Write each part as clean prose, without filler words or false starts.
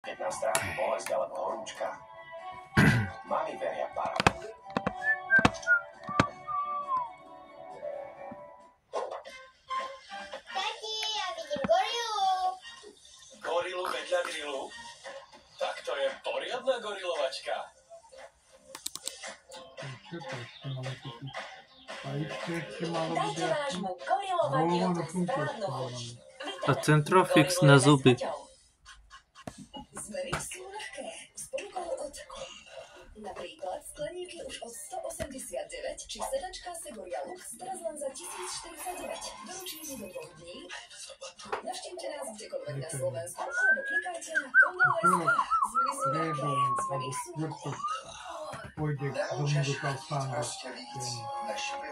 keď nás trápi bolesť alebo horúčka. Mami veria Paramount. Tati, ja vidím gorilu. Gorilu vedľa grilu? Tak to je poriadna gorilovačka. Dajte vášmu gorilovaniu správnu chuť. A Centrofix na zuby. Zmery sú ľahké, s ponukou od napríklad skleníky už od 189, či sedačka Segoria Lux teraz len za 1049. Doručíme do 2 dní. Navštívte nás kdekoľvek na Slovensku, alebo klikajte na Kombo.sk. Zmeny sú ľahké, zmeny sú ľahké. Pôjde k domu do Kauflanda.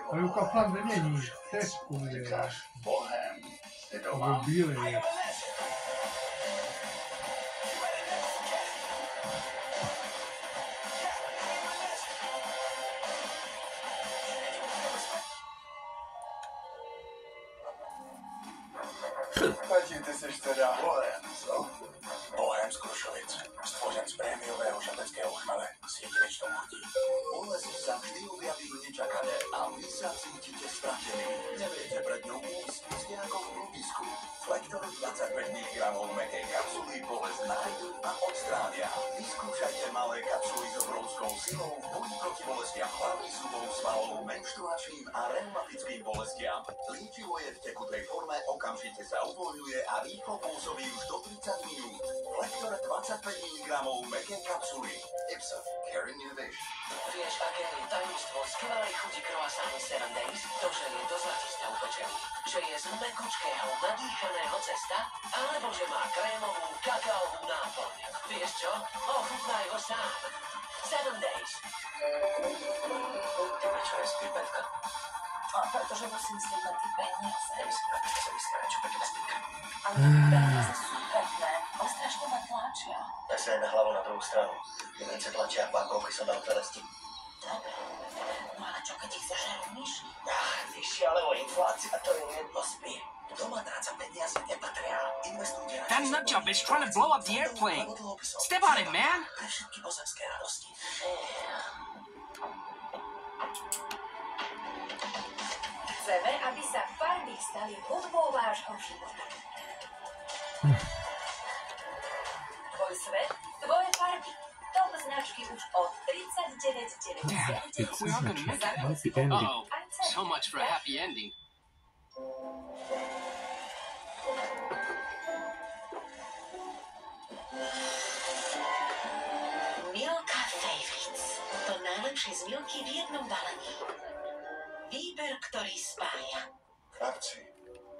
Ale u Kauflanda není, v Tesku je. Alebo bílé je. Tati, ty seš teda Bohem, co? Bohem z Krušovic. Stvořen z prémiového žateckého chmele. S jedinečnou chutí. Bolesť sa vždy objaví nečakane a vy sa cítite stratení. Neviete pred ňou úsť s nejakou prúpisku. Flektor 25 mg mäkkej kapsuly bolesť nájdu a odstránia. Vyskúšajte malé kapsuly s obrovskou silou v boji proti bolestiam hlavy, zubov, svalov, menštruačným a reumatickým bolestiam. Liečivo je v tekutej forme, okamžite sa uvoľňuje a rýchlo pôsobí už do 30 minút. Flektor 25 mg mäkkej kapsuly. Ipsa, Caring Innovation. Vieš, aké je tajomstvo skvelej chuti croissantu 7 Days? To, že je do zlatista upečený. Že je z mekučkého, nadýchaného cesta, alebo že má krémovú, kakaovú náplň. Vieš čo? Ochutnaj ho sám. 7 Days. Ty prečo nespí, Betka? A pretože musím slúbať ty peniaze. Nemyslím, aby ste sa vystarať, čo pre teba spíka. Ale peniaze sú pekné, ale strašne ma tlačia. Tak sa aj na hlavu na druhú stranu. Mince tlačia v bankovky som dal telesti. Dobre, no ale čo keď ich zažerú myši? Ty šialevo, inflácia, to je jedno spí. Doma tráca peniaze nepatria. Investujte na... That nutjob is trying to blow up the airplane. Step on it, man. Pre všetky pozemské radosti. Chceme, aby sa farby stali hudbou vášho života. Tvoj svet, tvoje farby. Top značky už od 39,99. We are gonna make that. Happy ending. Uh-oh. So much for a happy ending. Milka Favorites. To najlepšie z milky v jednom balení. Výber, ktorý spája. Chlapci,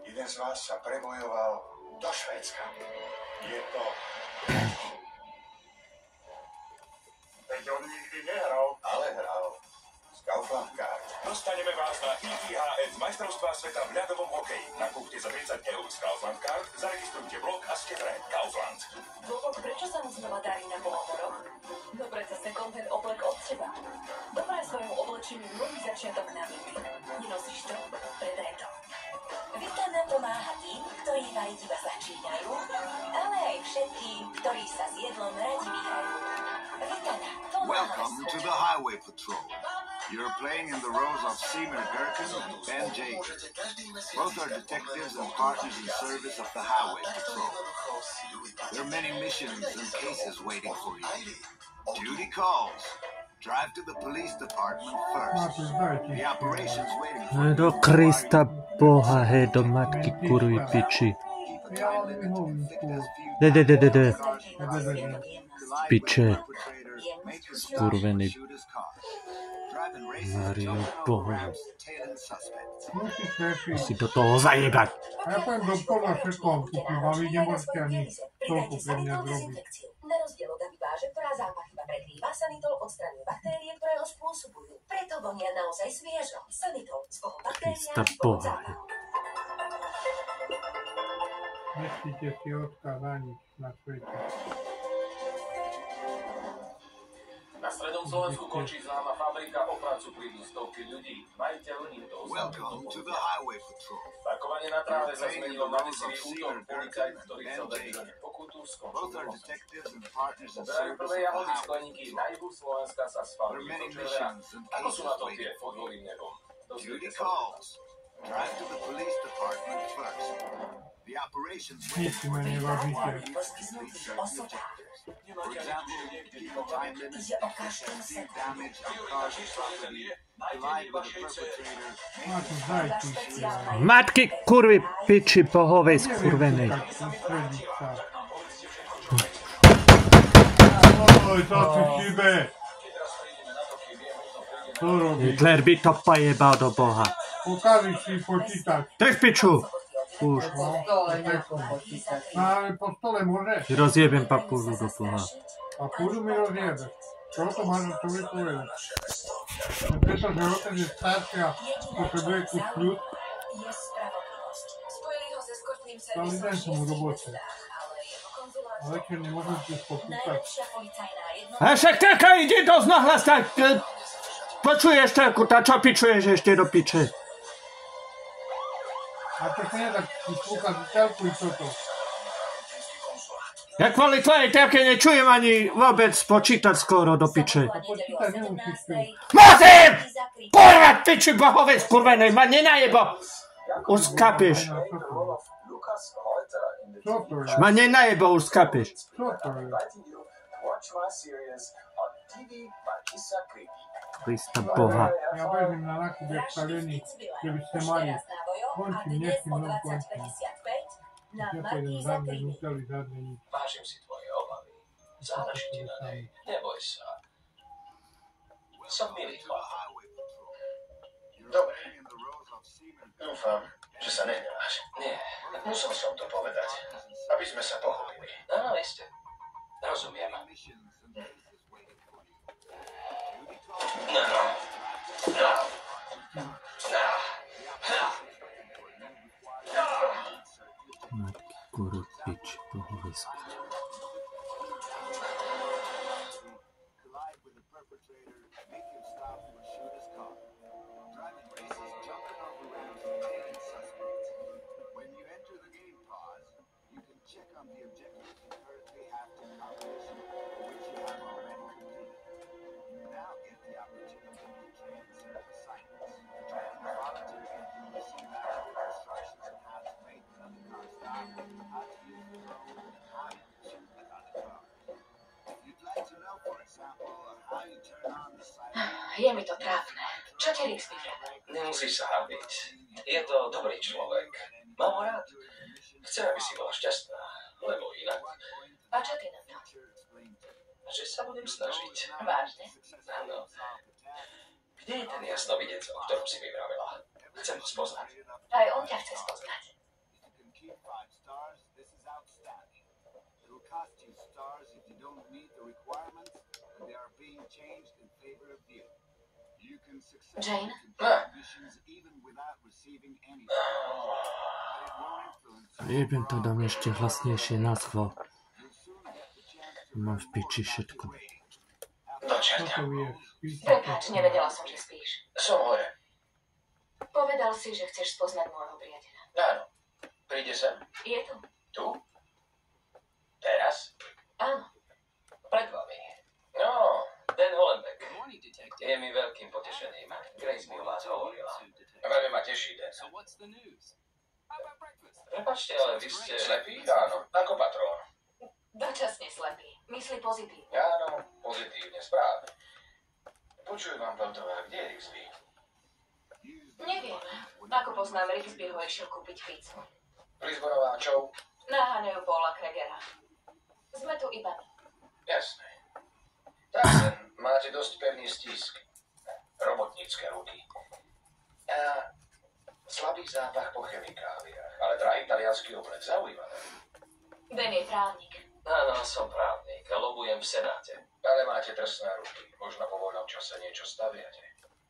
jeden z vás sa prebojoval do Švédska. Je to... Veď on nikdy nehral. Ale hral. Z Kaufland Card. Dostaneme vás na IIHF majstrovstvá sveta v ľadovom hokeji. Nakúpte za 30 € z Kaufland Card, zaregistrujte blog a ste pre Kaufland. Dôvod, prečo sa mu znova darí na polomoroch? Dobre sa second-hand oblek od teba. Dobré svojmu oblečeniu nový začiatok na výty. Nenosíš to? Predaj to. Vitana pomáha tým, ktorí variť iba začínajú, ale aj všetkým, ktorí sa s jedlom radi vyhrajú. Vitana pomáha. Welcome to the Highway Patrol. You're playing in the roles of Seymour Gerken and Ben James. Both are detectives and partners in service of the Highway Patrol. There are many missions and cases waiting for you. Duty calls. Drive to the police department first. The operation's waiting for you. Do Krista Boha, hej, do matky kurvy piči. De. Piče. Skurvený. Mario Boha. Si do toho zajebať. Ja poviem do pola všetkom kúpim a vy nemôžete ani toľko pre mňa zrobiť. Na rozdiel od aviváže, ktorá zápach iba prekrýva, Sanitol odstraňuje baktérie, ktoré ho spôsobujú. Preto vonia naozaj sviežo. Sanitol z koho baktéria pod zápachom. Nechcite si odkaz na nič na svete. Na strednom Slovensku končí známa fabrika, o prácu prídu stovky ľudí. Majiteľ im to Welcome to the Highway Patrol. Parkovanie na tráve sa zmenilo na desivý útok. Policajt, ktorý chcel dať pokutu v Both are skončení. detectives and partners in Zberaj service prvé of the jahody z highway kleniky na patrol. juhu Slovenska sa There spálili are many do červená. missions and Ako sú cases na to tie waiting pod for you. holým nebom? Duty Dozviete sa. calls. Drive to the police department first. The operations Nic si ma nevážite. Poskytnutých osobách. For example, keep a time limit, Ide o každú receive osobu. damage on cars and property, collide with a perpetrator, Má to zajčiť. Matky kurvy piči bohovej Neviem, skurvenej. tak sústrediť sa. Oj, to si chybe. Co robíš? Hitler by to pojebal do boha. Pokažíš si počítač. Treš piču! Už. No, no ale po stole môžeš. Rozjebem papúru do boha. A pôdu mi rozjebeš. Čo to máš na to vypovedať? Pretože otec je starší a potrebuje kus kľud. Je spravodlivosť. Spojili ho s eskortným Celý servisom deň som v robote. ale jeho konzulát... A večer nemôžem si popútať. Najlepšia policajná jednotka... A však taká ide dosť nahlas, tak počuješ telku, tá čo pičuješ ešte do piče? A to sa nedá vyslúchať telku i toto. Ja kvôli tvojej telke nečujem ani vôbec počítať skoro do piče. A počítať nemusíš tu. Musím! Kurva piči bohovej skurvenej, ma nenajebo! Už skápeš. Lukas Holter in the Čo to je? Ma nenajebo, už skápeš. Čo to je? inviting you to watch my series on TV by Kisa Creepy. Krista boha. Ja bežím na nákup jak stavený, keby ste mali. Končím, nechcem, no končím. Na Ja pôjdem Markíza zadne, Creepy. nuteli zadne nič. Vážim si tvoje obavy. Záleží ti na nej. Neboj sa. Som milý chlap. Dobre. Dúfam, že sa nehneváš. Nie, musel som to povedať, aby sme sa pochopili. Áno, iste. Rozumiem. Matky kurvy piči bohovej skurvenej. collide with a perpetrator, make him stop or shoot his car. Driving races, jumping off ramps, and taking suspects. When you enter the game pause, you can check on the objectives you currently have to accomplish or which you have already completed. You now get the opportunity to train certain assignments. Train the volunteer and receive accurate instructions on how to make another car stop, how to use the road, and how to shoot another car. You'd like to know, for example, how you turn on the siren. Je mi to trápne. Čo ti Rix vyvrátil? Nemusíš sa hambiť. Je to dobrý človek. Mám ho rád. Chcem, aby si bola šťastná, lebo inak, A čo ty na to? že sa budem snažiť. Vážne? Áno. Kde je ten jasnovidec, o ktorom si mi vravela? Chcem ho spoznať. Aj on ťa chce spoznať. If you can keep 5 stars, this is outstanding. It'll cost you stars if you don't meet the requirements, and they are being changed in favor of you. You can successfully Jane? complete missions even without receiving anything. But it won't influence you. Jebem to dám ešte hlasnejšie na schvál. You'll soon get the chance to Mám v piči všetko. Do Čo čerťa. to vieš? Spíš? Prepáč, nevedela som, že spíš. Som hore. Povedal si, že chceš spoznať môjho priateľa. Áno. Príde sem? Je tu? Tu? Teraz? Áno. Pred vami. No, Dan Hollenbeck. Morning, detective. Je mi veľkým potešením. Grace mi o vás hovorila. Soon, detective. Veľmi ma teší, Dan. So what's the news? How about breakfast? Prepačte, ale vy ste slepí? Áno, ako patrón. Dočasne slepý. Myslí pozitívne. Áno, pozitívne, správne. Počuj vám, Peltová, kde je Rixby? Neviem. Ako poznám, Rixby ho išiel kúpiť pizzu. Lisbonováčov? Naháňajú Paula Kregera. Sme tu iba my. Jasné. Tak len máte dosť pevný stisk. Robotnícke ruky. A slabý zápach po chemikáliách, ale drahý taliansky oblek, zaujímavé. Ben je právnik. Áno, som právnik a lobujem v Senáte. Ale máte drsné ruky. Možno po voľnom čase niečo staviate.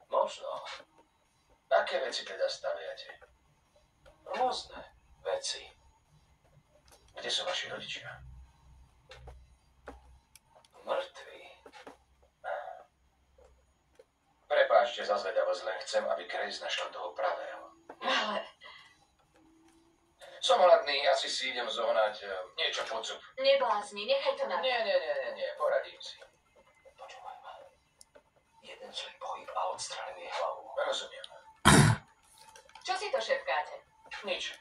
Možno. Aké veci teda staviate? Rôzne veci. Kde sú vaši rodičia? Mŕtvi. Prepáčte za zvedavosť, len chcem, aby Grace našla toho pravého. Ale Som hladný, asi si idem zohnať niečo pod zub. Neblázni, nechaj to na... Nie, poradím si. Počúvaj ma. Jeden zlý pohyb a odstrálim jej hlavu. Rozumiem. Čo si to šepkáte? Nič.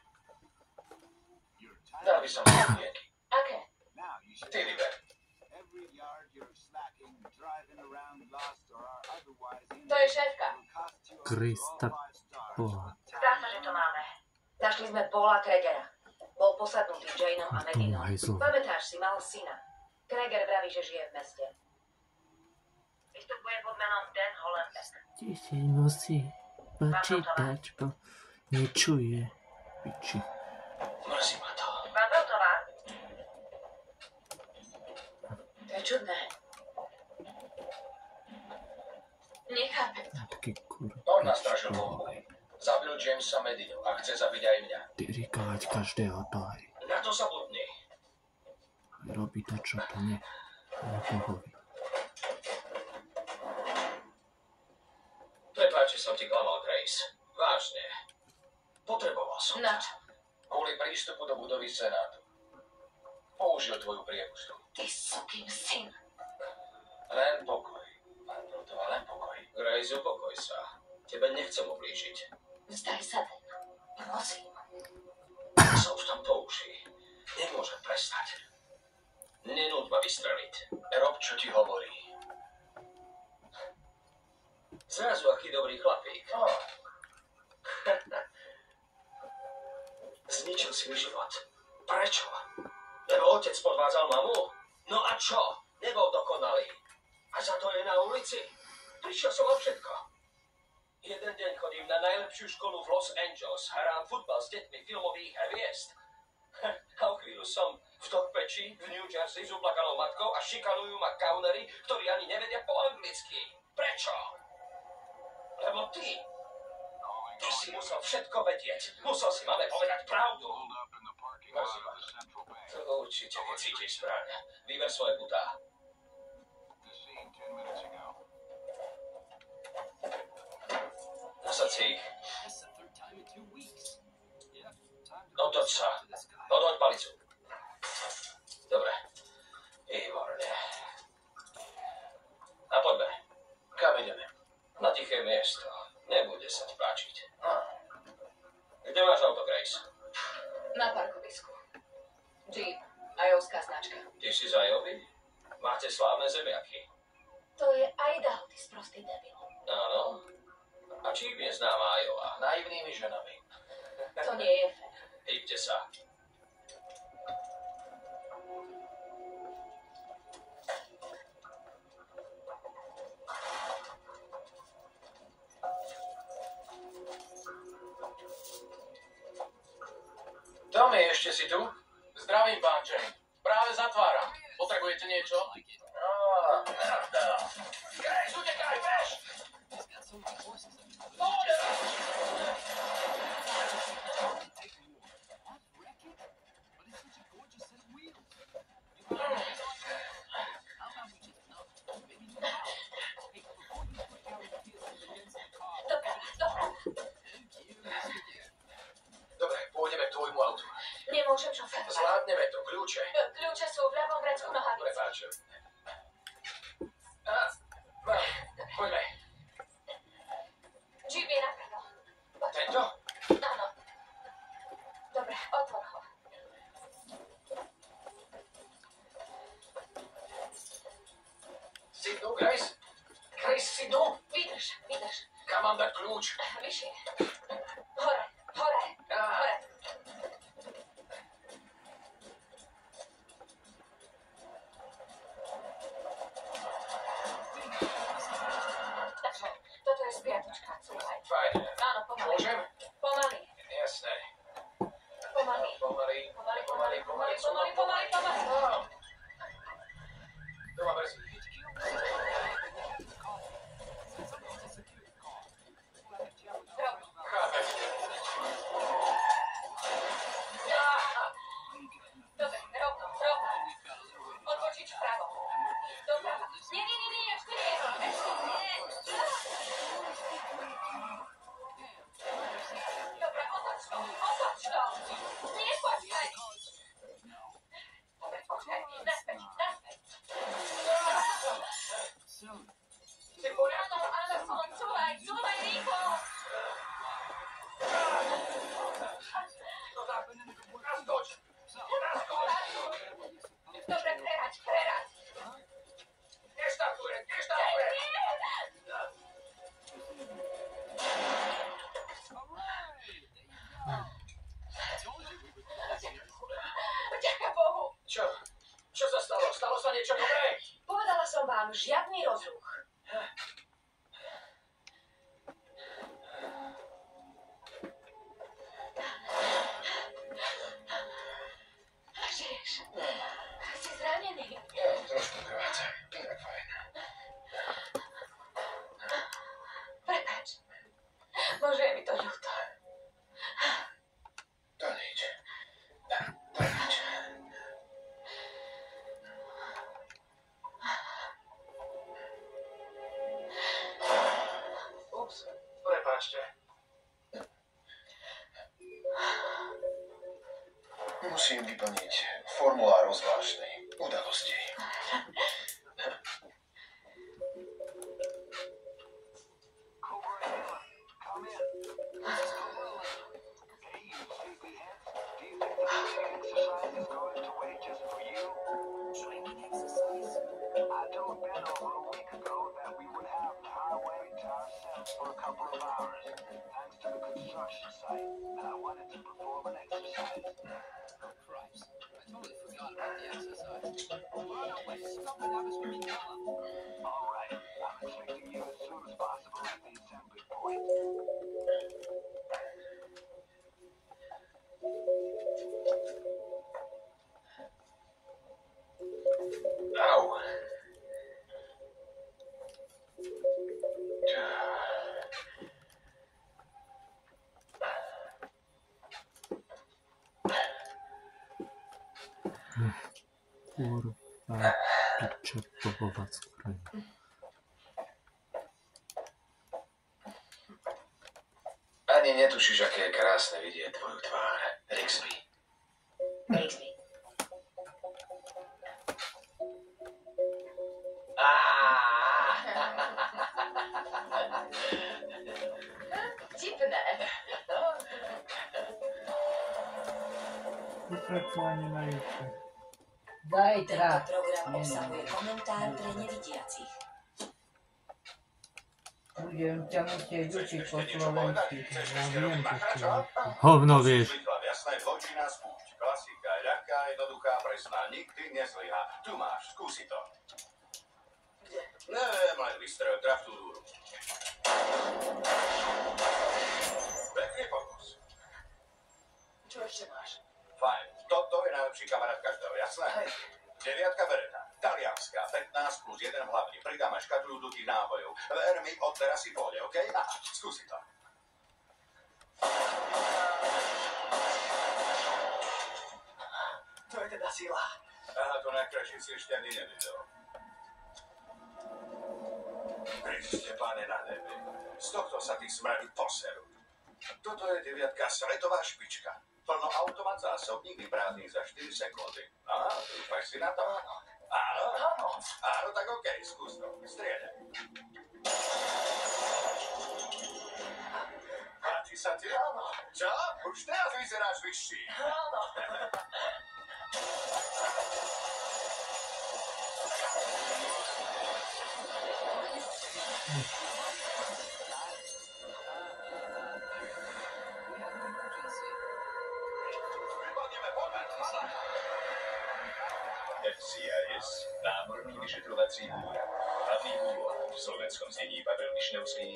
Dal by som si vienky. Aké? Now you should Ty vyber. every yard you're slacking, driving around lost or are otherwise in To je šéfka. will cost you Krista all 5 stars. Boha. Zdá sa, že to máme. Našli sme Paula Kregera. Bol posadnutý Janeom a A tomu Medinou. hajzlovi. Pamätáš si, mal syna. Kreger vraví, že žije v meste. Vystupuje pod menom Dan Hollenbeck. Ti musí počítať, bo nečuje. Piči. Mrzí ma to. Pán Beltová? To je čudné. Nechápem. Taký kurva. On nastražil bombu. Zabil Jamesa Medinu a chce zabiť aj mňa. Tyrikávať každého taj. Na to zabudni. Robí to, čo to nie. Nepohoví. Prepáč, že som ti klamal, Grace. Vážne. Potreboval som Na ťa. čo? Kvôli prístupu do budovy Senátu. Použil tvoju priepustu. Ty sukým syn. Len pokoj. Pán Beltová, len pokoj. Grace, upokoj sa. Tebe nechcem ublížiť. Vzdaj sa, Dan. Prosím. Som v tom po uši. Nemôžem prestať. Nenúď ma vystreliť. Rob, čo ti hovorí. Zrazu aký dobrý chlapík. Zničil si mi život. Prečo? Lebo otec podvádzal mamu? No a čo? Nebol dokonalý. A za to je na ulici? Prišiel som o všetko. Jeden deň chodím na najlepšiu školu v Los Angeles. Hrám futbal s deťmi filmových hviezd. A o chvíľu som v Dogpeči v New Jersey s uplakanou matkou a šikanujú ma kaunery, ktorí ani nevedia po anglicky. Prečo? Lebo ty si musel všetko vedieť. Musel si mame povedať pravdu. Mrzí ma. To určite necítiš správne. Vyber svoje butá. Nasad si ich. Otoč sa. Odhoď palicu. Dobre. Výborne. A poďme. Kam ideme? Na tiché miesto. Nebude sa ti páčiť. Kde máš auto, Grace? Na parkovisku. Jeep. Ajovská značka. Ty si z Ajovy? Máte slávne zemiaky. To je Idaho, ty sprostý debil. Áno. A čím je známa Ajova? Naivnými ženami. To nie je fér. Hýbte sa. Tommy, ešte si tu? Zdravím, pán Jane. Práve zatváram. Potrebujete niečo? Grace, utekaj, bež! Poď! Dobre, pôjdeme k tvojmu autu. Nemôžem šoférovať. Zvládneme to, kľúče. Kľúče sú v ľavom vrecku nohavice. Prepáč. Poďme. Jeep je napravo. Tento? Áno. Dobre, otvor ho. Si tu, Grace? Grace, si tu? Vydrž, vydrž. Kam mám dať kľúč? Vyššie. Hore, hore, hore. Toto je spiatočka, slúchaj. Fajn. Áno, pomaly. Môžem? Pomaly. Jasné. Pomaly. Pomaly. To ma mrzí. Chápem. Dobre, rovno. Odbočiť vpravo. Doprava. Nie, ešte nie. Dobre, otoč to. Nie niečo dobré? Povedala som vám, žiadny rozruch. Žiješ. Si zranený. Trošku krváca. Inak fajn. Prepáč. Bože, je mi to ľúto. To nič. To nič. Ups, prepáčte. Musím vyplniť formulár o zvláštnej udalosti. Au. Kurwa, piče pochować kraj. Ani netušíš, aké je krásne vidieť tvoju tvár, Rixby. Rixby. Vtipné. Vypracovanie na YouTube. Tento program obsahuje komentár pre nevidiacich. Budem ťa musieť učiť po slovensky. Ja viem, čo chcem. Hovno vieš. Jasné, zločinná spúšť. Klasika, ľahká, jednoduchá, presná, nikdy nezlyhá. Tu máš, skúsi to. Kde? Neviem, len vystrel, traf tú dúru. Pekný pokus. Čo ešte máš? Fajn, toto je najlepší kamarát každého, jasné? Hej. 9 Beretta, talianská, 15 plus 1 hlavne. Pridáme škatulu dutých nábojov. Ver mi, od teraz si pôjde, okej? Aha, skúsi to. To je teda sila. Aha, to najkrajšie si ešte ani nevidel. Kriste, pane na nebi. Z tohto sa tí smradi poserú. Toto je 9 svetová špička. Plno automat zásobník vyprázdný za 4 sekundy. Aha, dúfaš si na to? Áno? Áno, tak okej, skús to. Strieľaj. Páči sa ti? Áno. Čo? Už teraz vyzeráš vyšší. Áno. NCIS, námorný vyšetrovací úrad. Hlavný úloha v slovenskom znení Pavel Višňovský,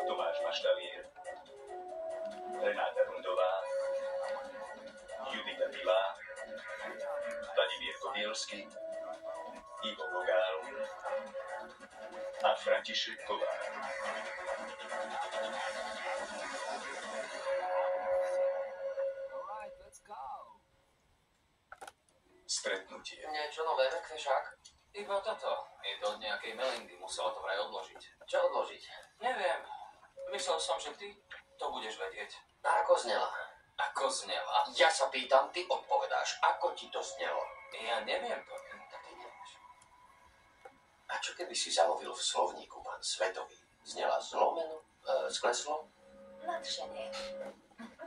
Tomáš Maštalier, Renáta Rundová, Judita Bilá, Vladimír Kobielsky, Ivo Vogál a František Kovár. Stretnutie. Niečo nové, Kvešák? Iba toto. Je to od nejakej Melindy, musela to vraj odložiť. Čo odložiť? Neviem. Myslel som, že ty to budeš vedieť. A ako znela? Ako znela? Ja sa pýtam, ty odpovedáš. Ako ti to znelo? Ja neviem to. Tak ty nevieš. A čo keby si zalovil v slovníku, pán Svetový? Znela zlomeno? Skleslo? Nadšenie.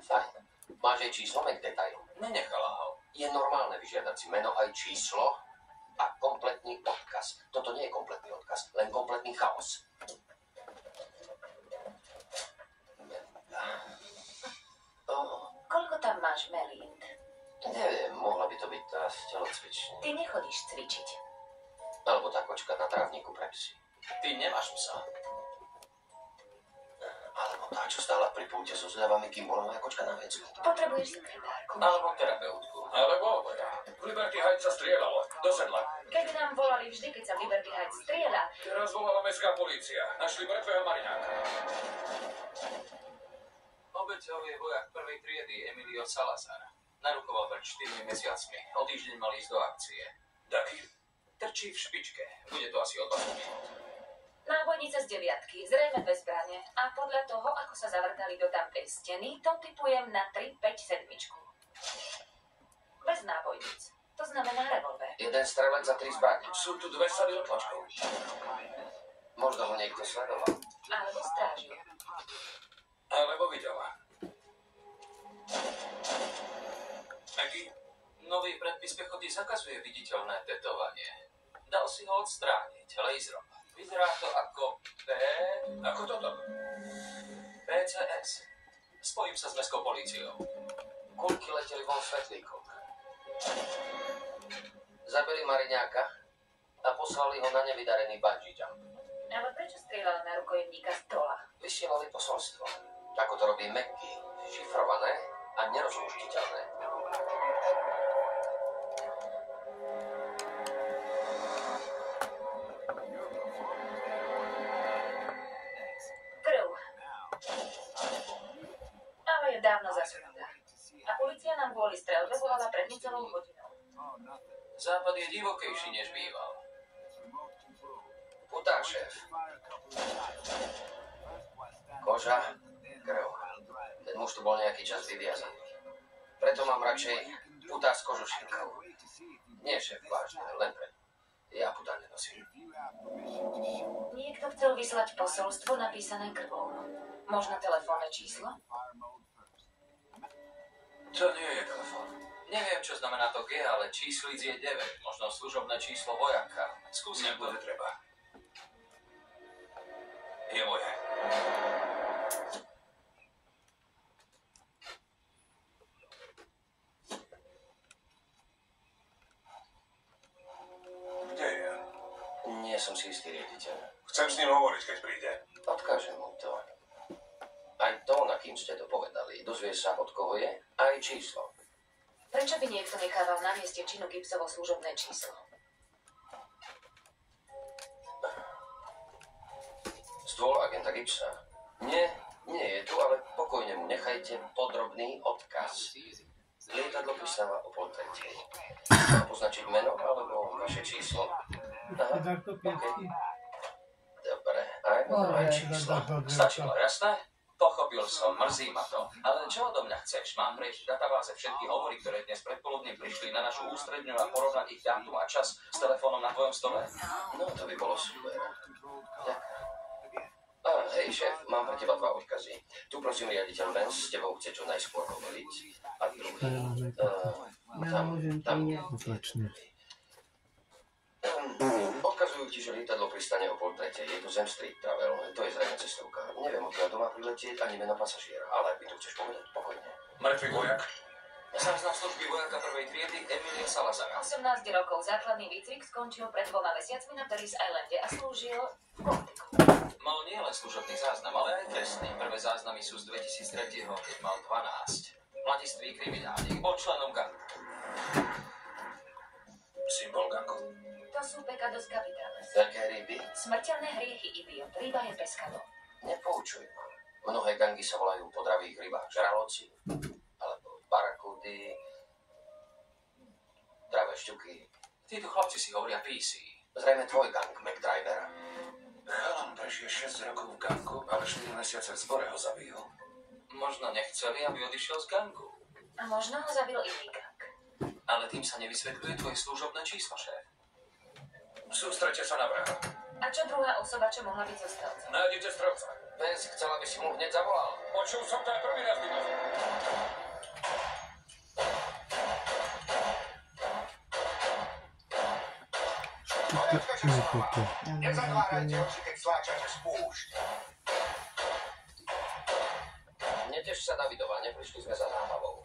Fajn. Máš jej číslo, k detailu. Nenechala ho. Je normálne vyžiadať si meno aj číslo a kompletný odkaz. Toto nie je kompletný odkaz, len kompletný chaos. Koľko tam máš, Melind? Neviem, mohla by to byť tá telocvičňa. Ty nechodíš cvičiť. Alebo tá kočka na trávniku pre psy. Ty nemáš psa. Alebo tá, čo stála pri pulte so zľavami, kým bola moja kočka na vecu. Potrebuješ sekretárku. Alebo terapeutku. Alebo oboja. V Liberty Heights sa strieľalo. Do sedla. Keby nám volali vždy, keď sa v Liberty Heights strieľa. Teraz volala mestská polícia. Našli mŕtvého mariňáka. Obeťou je vojak prvej triedy Emilio Salazar. Narukoval pred 4 mesiacmi. O týždeň mal ísť do akcie. Taký? Trčí v špičke. Bude to asi o 20 minút. Nábojnica z 9, zrejme bez zbrane. A podľa toho, ako sa zavrtali do tamtej steny, to typujem na 3-5-7. Bez nábojnic. To znamená revolver. Jeden strelec za 3 zbraň. Sú tu 2 sady otlačkov. Možno ho niekto sledoval. Alebo strážil. Alebo videla. Maggie? Nový predpis pechoty zakazuje viditeľné tetovanie. Dal si ho odstrániť laserom. Vyzerá to ako Ako toto? PCS. Spojím sa s mestskou políciou. Kulky leteli von svetlíkom. Zabili mariňáka a poslali ho na nevydarený bungee jump. Ale prečo strieľala na rukojemníka z dola? Vysielali posolstvo. Ako to robí Maggie. Šifrované a nerozluštiteľné. Krv. Ale je dávno zasunutá. A polícia nám kvôli streľbe volala pred necelou hodinou. Západ je divokejší, než býval. Putár, šéf. Koža, krv. Ten muž tu bol nejaký čas vyviazaný. Preto mám radšej putár s kožušinkou. Nie, šéf, vážne, len preto. Ja putár nenosím. Niekto chcel vyslať posolstvo napísané krvou. Možno telefónne číslo? To nie je telefón. Neviem, čo znamená to G, ale číslic je 9. Možno služobné číslo vojaka. Skúsim to. Nebude treba. Je moje. Kde je? Nie som si istý riaditeľ. Chcem s ním hovoriť, keď príde. Odkážem mu to. Aj to, na kým ste to povedali. Dozvie sa, od koho je, aj číslo. Prečo by niekto nechával na mieste činu Gibsovo služobné číslo? Stôl agenta Gibsa. Nie je tu, ale pokojne mu nechajte podrobný odkaz. Lietadlo pristáva o 2:30. Mám poznačiť meno alebo vaše číslo? Aha, okay. Dobre, aj číslo. Stačilo, jasné? Pochopil som, mrzí ma to. Ale čo odo mňa chceš? Mám prieť v databáze všetky hovory, ktoré dnes predpoludním prišli na našu ústredňu a porovnať ich dátum a čas s telefónom na tvojom stole? No, to by bolo super. Ďakujem. Hej, šéf, mám pre teba 2 odkazy. Tu prosím riaditeľ Vance, s tebou chce čo najskôr hovoriť. A druhý, tam. Odkazujú ti, že lietadlo pristane o 2:30. Je to Zem Street Travel. To je zrejme cestovka. Neviem, odkiaľ to má priletieť, ani meno pasažiera. Ale ak by to chceš povedať, pokojne. Mŕtvý vojak? Záznam služby vojaka prvej triedy Emilia Salazara. 18 rokov základný výcvik skončil pred 2 mesiacmi na Paris Islande a slúžil v Baltiku. Mal nielen služobný záznam, ale aj trestný. Prvé záznamy sú z 2003, keď mal 12. Mladistvý kriminálnik, bol členom gangu. Symbol gangu? To sú pecados capitales. Veľké ryby? Smrteľné hriechy idiot. Ryba je pescado. Nepoučuj ma. Mnohé gangy sa volajú po dravých rybách žraloci, alebo barakudy, dravé šťuky. Títo chlapci si hovoria PC. Zrejme tvoj gang, McDriver. Chalan prežije 6 rokov v gangu, ale 4 mesiace v zbore ho zabijú. Možno nechceli, aby odišiel z gangu. A možno ho zabil iný gang. Ale tým sa nevysvetľuje tvoje služobné číslo, šéf. Sústrete sa na vraha. A čo druhá osoba, čo mohla byť zostrelcom? Nájdete strelca. Vance, chcela by si mu hneď zavolal. Počul som to aj prvý raz, Dino. Nezatvárajte oči, keď sláčate spúšť. Neteš sa, Davidova, neprišli sme za zábavou.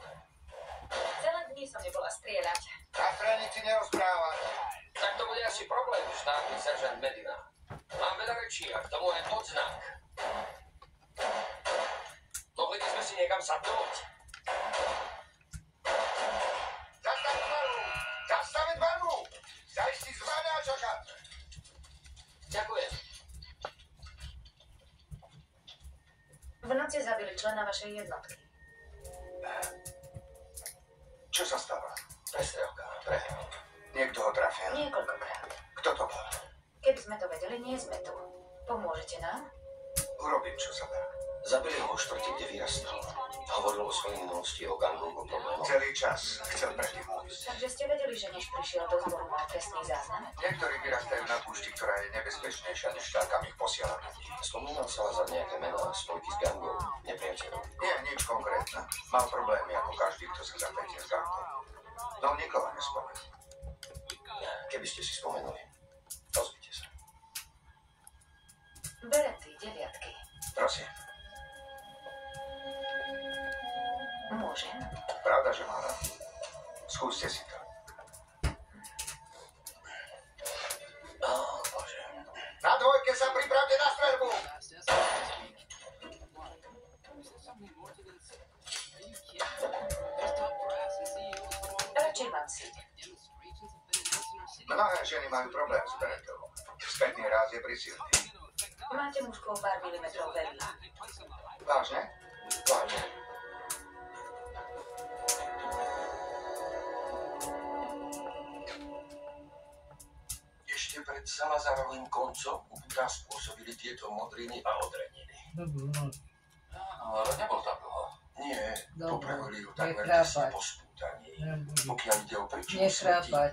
Celé dni som nebola strieľať. Na stranici nerozprávať. Tak to bude asi problém, štátny seržant Medina. Mám veľa rečí a k tomu aj odznak. Mohli by sme si niekam sadnúť. Zastaviť barvu! Zastaviť barvu! Zajistiť zbraň a čakať! Ďakujem. V noci zabili člena vašej jednotky. Čo sa stalo? Prestrelka, prehral. Niekto ho trafil. Niekoľkokrát. Kto to bol? Keby sme to vedeli, nie sme tu. Pomôžete nám? Urobím, čo sa dá. Zabili ho vo štvrti, kde vyrastal. Hovoril o svojej minulosti, o gangu, o problémoch. Celý čas chcel predtým ujsť. Takže ste vedeli, že než prišiel do zboru, mal trestný záznam? Niektorí vyrastajú na púšti, ktorá je nebezpečnejšia, než tá, kam ich posiela. Spomínal sa za nejaké mená, spojky s gangom, nepriateľom. Nie, nič konkrétne. Mal problémy ako každý, kto sa zapätie s gangom. No nikoho nespomenul. Keby ste si spomenuli, ozvite sa. Berety, 9. Prosím. Môžem? Pravda, že má rád. Skúste si to. Bože. Na dvojke sa pripravte na streľbu! Radšej mám si. Mnohé ženy majú problém s beretou. Spätný ráz je prísilný. Máte mužku o pár milimetrov veľa. Vážne? Vážne. Ešte pred Salazarovým koncom u Buda spôsobili tieto modriny a odreniny. Dobrú noc. Ale nebol tam dlho. Nie, Dobre, popravili ju takmer nechrápať. tesne po spútaní. Pokiaľ ide o príčinu smrti, Nechrápať.